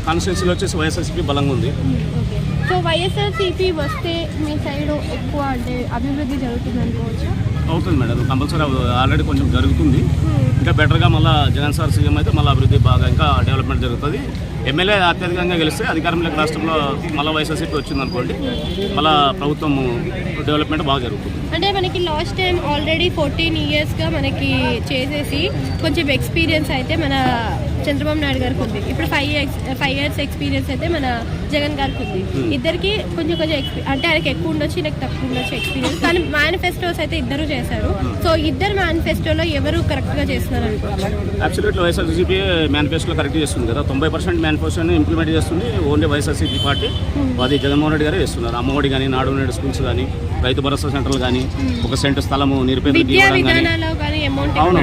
కాన్స్టిట్యున్సీలో వచ్చేసి వైఎస్ఆర్సీపీ బలంగా ఉంది. సో వైఎస్ఆర్సీపీ వస్తే మీ సైడ్ ఎక్కువ అంటే అభివృద్ధి జరుగుతుంది అనుకోవచ్చు? అవుతుంది మేడం, కంపల్సరీ ఆల్రెడీ కొంచెం జరుగుతుంది. ఇంకా బెటర్గా మళ్ళీ జగన్ సార్ సీఎం అయితే మళ్ళీ అభివృద్ధి బాగా ఇంకా డెవలప్మెంట్ జరుగుతుంది. ఎమ్మెల్యే అత్యధికంగా గెలిస్తే అధికారంలోకి రాష్ట్రంలో మళ్ళీ వైఎస్ఆర్సీపీ వచ్చింది అనుకోండి, మళ్ళీ ప్రభుత్వం డెవలప్మెంట్ బాగా జరుగుతుంది. అంటే మనకి లాస్ట్ టైం ఆల్రెడీ 14 yearsగా మనకి చేసేసి కొంచెం ఎక్స్పీరియన్స్ అయితే మన చంద్రబాబు నాయుడు గారికి ఉంది. ఇప్పుడు 5 years ఎక్స్పీరియన్స్ అయితే మన జగన్ గారికి ఉంది. ఇద్దరికి కొంచెం అంటే ఆయనకి ఎక్కువ ఉండొచ్చు, ఈయనకి తక్కువ ఉండొచ్చు ఎక్స్పీరియన్స్. కానీ మేనిఫెస్టోస్ అయితే ఇద్దరు చేశారు. సో ఇద్దరు మేనిఫెస్టోలో ఎవరు కరెక్ట్గా చేస్తున్నారు అనుకోవచ్చు? అబ్సల్యూట్లీ వైఎస్ఆర్సీపీ మేనిఫెస్టోలో కరెక్ట్ చేస్తుంది కదా. 90% మేనిఫెస్టోని ఇంప్లిమెంట్ చేస్తుంది ఓన్లీ వైఎస్ఆర్సీపీ పార్టీ. అది జగన్మోహన్ రెడ్డి గారే చేస్తున్నారు. అమ్మఒడి కానీ, నాడు నేడు స్కూల్స్ కానీ, రైతు భరోసా సెంటర్లు కానీ, 1 సెంటు స్థలము నిరుపేదలకు ఇవ్వడం కానీ. అవును,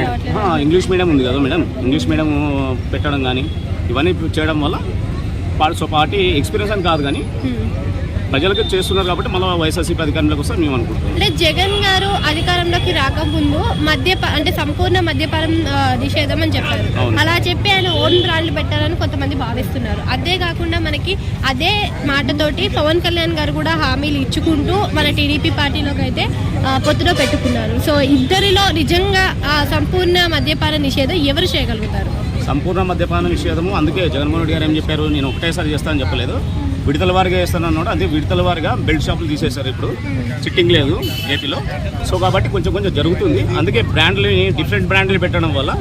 ఇంగ్లీష్ మీడియం ఉంది కదా మేడం, ఇంగ్లీష్ మీడియం పెట్టడం కానీ ఇవన్నీ చేయడం వల్ల పార్టీ ఎక్స్పీరియన్స్ అని కాదు కానీ ప్రజలకు చేస్తున్నారు కాబట్టి మళ్ళీ వైఎస్ఆర్సీపీ అధికారంలోకి వస్తే మేము అనుకుంటున్నాం. అంటే జగన్ గారు అధికారంలోకి రాకముందు అంటే సంపూర్ణ మద్యపానం నిషేధం అని చెప్పారు. అలా చెప్పి ఆయన ఓన్ బ్రాండ్లు పెట్టారని కొంతమంది భావిస్తున్నారు. అదే కాకుండా మనకి అదే మాటతోటి పవన్ కళ్యాణ్ గారు కూడా హామీలు ఇచ్చుకుంటూ మన టీడీపీ పార్టీలోకి అయితే పొత్తులో పెట్టుకున్నారు. సో ఇద్దరిలో నిజంగా సంపూర్ణ మద్యపాన నిషేధం ఎవరు చేయగలుగుతారు? సంపూర్ణ మద్యపాన నిషేధము అందుకే జగన్మోహన్ రెడ్డి గారు ఏం చెప్పారు, నేను ఒకటేసారి చేస్తానని చెప్పలేదు, విడతల వారిగా చేస్తాను అన్నాడు. అదే విడతల వారిగా బెల్ట్ షాపులు తీసేశారు. ఇప్పుడు సిట్టింగ్ లేదు ఏపీలో. సో కాబట్టి కొంచెం జరుగుతుంది. అందుకే బ్రాండ్లని డిఫరెంట్ బ్రాండ్లు పెట్టడం వల్ల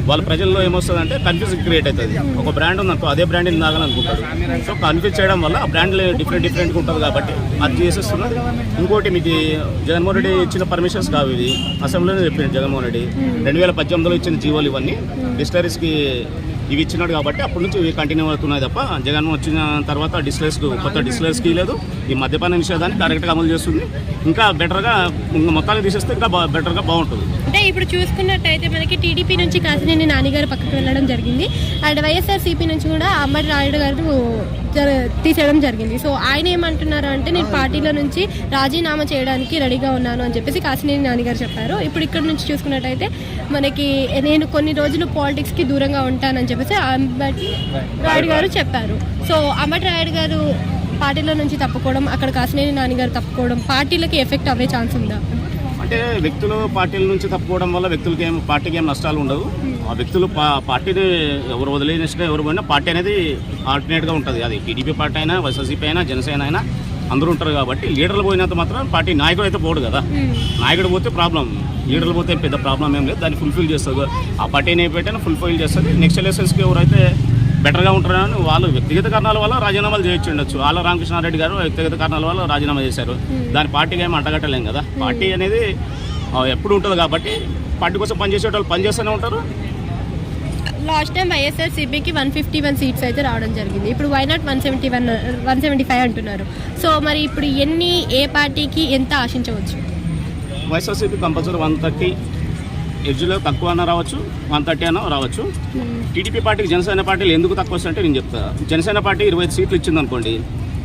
వాళ్ళ ప్రజల్లో ఏమొస్తుందంటే కన్ఫ్యూజన్ క్రియేట్ అవుతుంది. ఒక బ్రాండ్ ఉందనుకో అదే బ్రాండ్ తాగాలనుకుంటారు. సో కన్ఫ్యూజ్ చేయడం వల్ల ఆ బ్రాండ్లు డిఫరెంట్గా ఉంటుంది కాబట్టి అది చేసేస్తున్నారు. ఇంకోటి మీకు జగన్మోహన్ రెడ్డి ఇచ్చిన పర్మిషన్స్ కావు, ఇది అసెంబ్లీలో చెప్పాడు జగన్మోహన్ రెడ్డి. 2018లో ఇచ్చిన జీవోలు ఇవన్నీ డిస్టరీస్కి ఇవి ఇచ్చినాడు కాబట్టి అప్పటి నుంచి ఇవి కంటిన్యూ అవుతున్నాయి తప్ప జగన్ వచ్చిన తర్వాత కొత్త డిస్టిలర్స్కి లేదు. ఈ మద్యపాన నిషేధాన్ని డైరెక్ట్గా అమలు చేస్తుంది. ఇంకా బెటర్గా మొత్తానికి తీసేస్తే ఇంకా బెటర్గా బాగుంటుంది. అంటే ఇప్పుడు చూసుకున్నట్టయితే మనకి టీడీపీ నుంచి కాసినేని నాని గారు పక్కకు వెళ్ళడం జరిగింది. అండ్ వైఎస్ఆర్సీపీ నుంచి కూడా అంబటి రాయుడు గారు తీసేయడం జరిగింది. సో ఆయన ఏమంటున్నారు అంటే నేను పార్టీలో నుంచి రాజీనామా చేయడానికి రెడీగా ఉన్నాను అని చెప్పేసి కాసినేని నాని గారు చెప్పారు. ఇప్పుడు ఇక్కడ నుంచి చూసుకున్నట్టయితే మనకి నేను కొన్ని రోజులు పాలిటిక్స్కి దూరంగా ఉంటానని చెప్పేసి అంబటి రాయుడు గారు చెప్పారు. సో అంబటి రాయుడు గారు పార్టీలో నుంచి తప్పుకోవడం, అక్కడ కాసినేని నాని గారు తప్పుకోవడం పార్టీలకి ఎఫెక్ట్ అవ్వే ఛాన్స్ ఉందా? అంటే వ్యక్తులు పార్టీల నుంచి తప్పుకోవడం వల్ల వ్యక్తులకి పార్టీకి ఏం నష్టాలు ఉండవు. ఆ వ్యక్తులు పార్టీని ఎవరు వదిలేసినా ఎవరు పోయినా పార్టీ అనేది ఆల్టర్నేట్గా ఉంటుంది. అది టీడీపీ పార్టీ అయినా, వైఎస్ఆర్సీపీ అయినా, జనసేన అయినా అందరూ ఉంటారు కాబట్టి లీడర్లు పోయినంత మాత్రం పార్టీ నాయకుడు అయితే పోడు కదా. నాయకుడు పోతే ప్రాబ్లం, లీడర్లు పోతే పెద్ద ప్రాబ్లం ఏం లేదు. దాన్ని ఫుల్ఫిల్ చేస్తుంది ఆ పార్టీని అయిపోయినా ఫుల్ఫిల్ చేస్తుంది. నెక్స్ట్ ఎలక్షన్స్కి ఎవరైతే బెటర్గా ఉంటారని వాళ్ళు వ్యక్తిగత కారణాల వల్ల రాజీనామాలు చేయొచ్చు ఉండొచ్చు. ఆళ్ళ రామకృష్ణారెడ్డి గారు వ్యక్తిగత కారణాల వల్ల రాజీనామా చేశారు. దాని పార్టీకి ఏమి అంటగట్టలేం కదా. పార్టీ అనేది ఎప్పుడు ఉంటుంది కాబట్టి పార్టీ కోసం పనిచేసే వాళ్ళు పనిచేస్తూనే ఉంటారు. లాస్ట్ టైం వైఎస్ఆర్సీపీకి 151 సీట్స్ అయితే రావడం జరిగింది. ఇప్పుడు వైనాట్ 175 అంటున్నారు. సో మరి ఇప్పుడు ఏ పార్టీకి ఎంత ఆశించవచ్చు? వైఎస్ఆర్సీపీ కంపల్సరీ 130 ఎడ్జ్లో తక్కువ అన్న రావచ్చు, 130 అన్న రావచ్చు. టీడీపీ పార్టీకి జనసేన పార్టీలు ఎందుకు తక్కువ వస్తాయంటే నేను చెప్తాను. జనసేన పార్టీ 25 సీట్లు ఇచ్చింది అనుకోండి,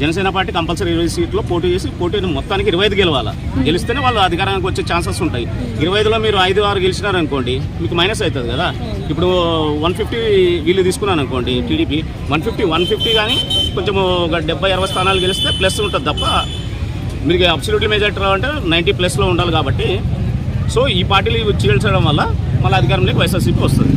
జనసేన పార్టీ కంపల్సరీ 20 సీట్లో పోటీ చేసి పోటీని మొత్తానికి 25 గెలవాలి. గెలిస్తేనే వాళ్ళు అధికారానికి వచ్చే ఛాన్సెస్ ఉంటాయి. 25లో మీరు 5-6 గెలిచినారనుకోండి మీకు మైనస్ అవుతుంది కదా. ఇప్పుడు 150 వీళ్ళు తీసుకున్నాను అనుకోండి టీడీపీ 150 కానీ కొంచెం 70-60 స్థానాలు గెలిస్తే ప్లస్ ఉంటుంది తప్ప మీకు అబ్సల్యూట్లీ మెజారిటీ రావాలంటే 90+ ఉండాలి కాబట్టి. సో ఈ పార్టీలు చీల్చడం వల్ల మళ్ళీ అధికారంలోకి వైఎస్ఆర్సీపీ వస్తుంది.